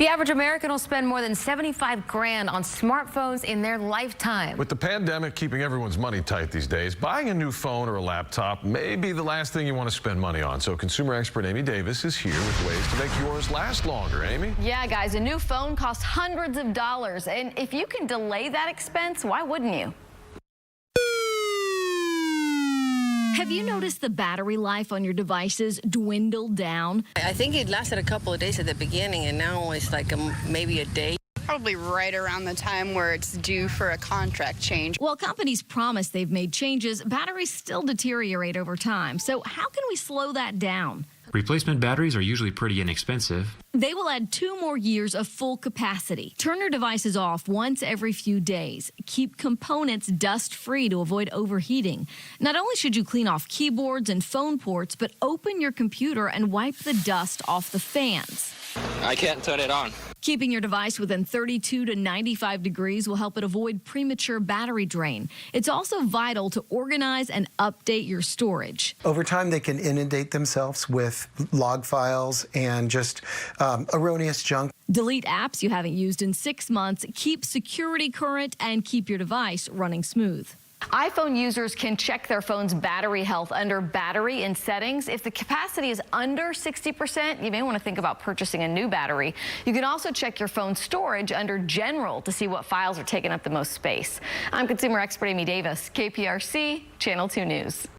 The average American will spend more than 75 grand on smartphones in their lifetime. With the pandemic keeping everyone's money tight these days, buying a new phone or a laptop may be the last thing you want to spend money on. So consumer expert Amy Davis is here with ways to make yours last longer. Amy? Yeah, guys, a new phone costs hundreds of dollars. And if you can delay that expense, why wouldn't you? Have you noticed the battery life on your devices dwindle down? I think it lasted a couple of days at the beginning, and now it's like maybe a day. Probably right around the time where it's due for a contract change. While companies promise they've made changes, batteries still deteriorate over time. So how can we slow that down? Replacement batteries are usually pretty inexpensive. They will add 2 more years of full capacity. Turn your devices off once every few days. Keep components dust-free to avoid overheating. Not only should you clean off keyboards and phone ports, but open your computer and wipe the dust off the fans. I can't turn it on. Keeping your device within 32 to 95 degrees will help it avoid premature battery drain. It's also vital to organize and update your storage. Over time, they can inundate themselves with log files and just erroneous junk. Delete apps you haven't used in 6 months, keep security current, and keep your device running smooth. iPhone users can check their phone's battery health under Battery and Settings. If the capacity is under 60%, you may want to think about purchasing a new battery. You can also check your phone's storage under General to see what files are taking up the most space. I'm consumer expert Amy Davis, KPRC, Channel 2 News.